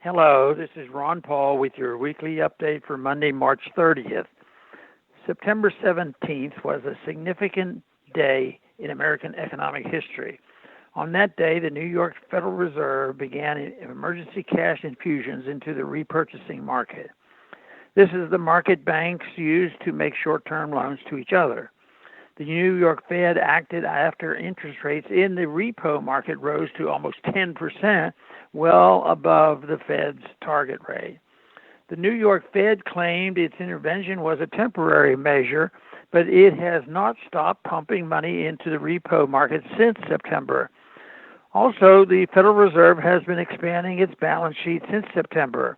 Hello, this is Ron Paul with your weekly update for Monday, March 30th. September 17th was a significant day in American economic history. On that day, the New York Federal Reserve began emergency cash infusions into the repurchasing market. This is the market banks use to make short-term loans to each other. The New York Fed acted after interest rates in the repo market rose to almost 10%, well above the Fed's target rate. The New York Fed claimed its intervention was a temporary measure, but it has not stopped pumping money into the repo market since September. Also, the Federal Reserve has been expanding its balance sheet since September.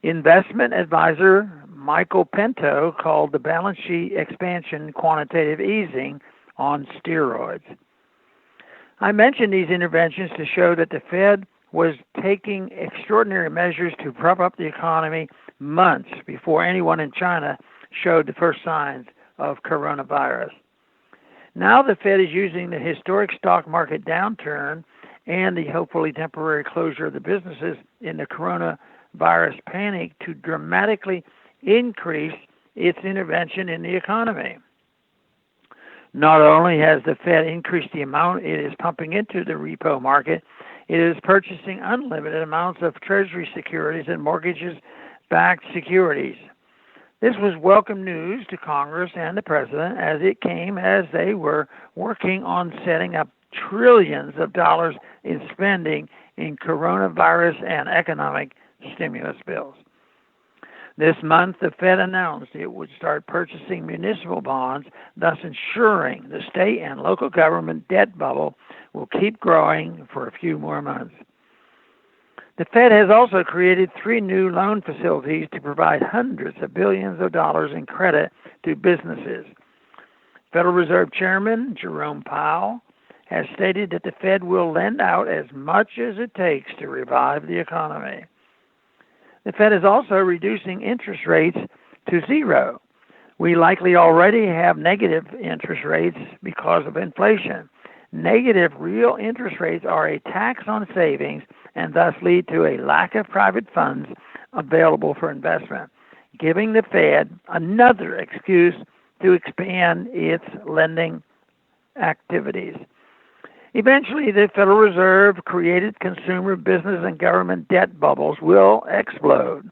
Investment advisor Michael Pento called the balance sheet expansion quantitative easing on steroids. I mentioned these interventions to show that the Fed was taking extraordinary measures to prop up the economy months before anyone in China showed the first signs of coronavirus. Now the Fed is using the historic stock market downturn and the hopefully temporary closure of the businesses in the coronavirus panic to dramatically increase its intervention in the economy. Not only has the Fed increased the amount it is pumping into the repo market, it is purchasing unlimited amounts of Treasury securities and mortgages-backed securities. This was welcome news to Congress and the President as it came as they were working on setting up trillions of dollars in spending in coronavirus and economic stimulus bills. This month, the Fed announced it would start purchasing municipal bonds, thus ensuring the state and local government debt bubble will keep growing for a few more months. The Fed has also created 3 new loan facilities to provide hundreds of billions of dollars in credit to businesses. Federal Reserve Chairman Jerome Powell has stated that the Fed will lend out as much as it takes to revive the economy. The Fed is also reducing interest rates to zero. We likely already have negative interest rates because of inflation. Negative real interest rates are a tax on savings and thus lead to a lack of private funds available for investment, giving the Fed another excuse to expand its lending activities. Eventually, the Federal Reserve created consumer, business, and government debt bubbles will explode,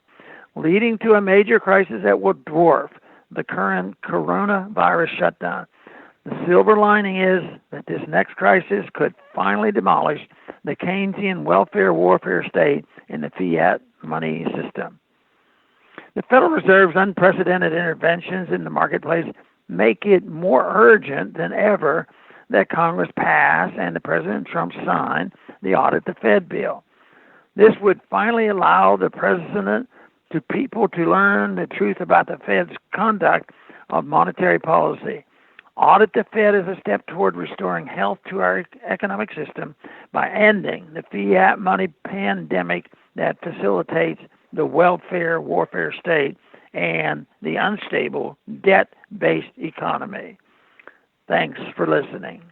leading to a major crisis that will dwarf the current coronavirus shutdown. The silver lining is that this next crisis could finally demolish the Keynesian welfare warfare state in the fiat money system. The Federal Reserve's unprecedented interventions in the marketplace make it more urgent than ever that Congress pass and the President Trump sign the Audit the Fed bill. This would finally allow the President to people to learn the truth about the Fed's conduct of monetary policy. Audit the Fed is a step toward restoring health to our economic system by ending the fiat money pandemic that facilitates the welfare warfare state and the unstable debt-based economy. Thanks for listening.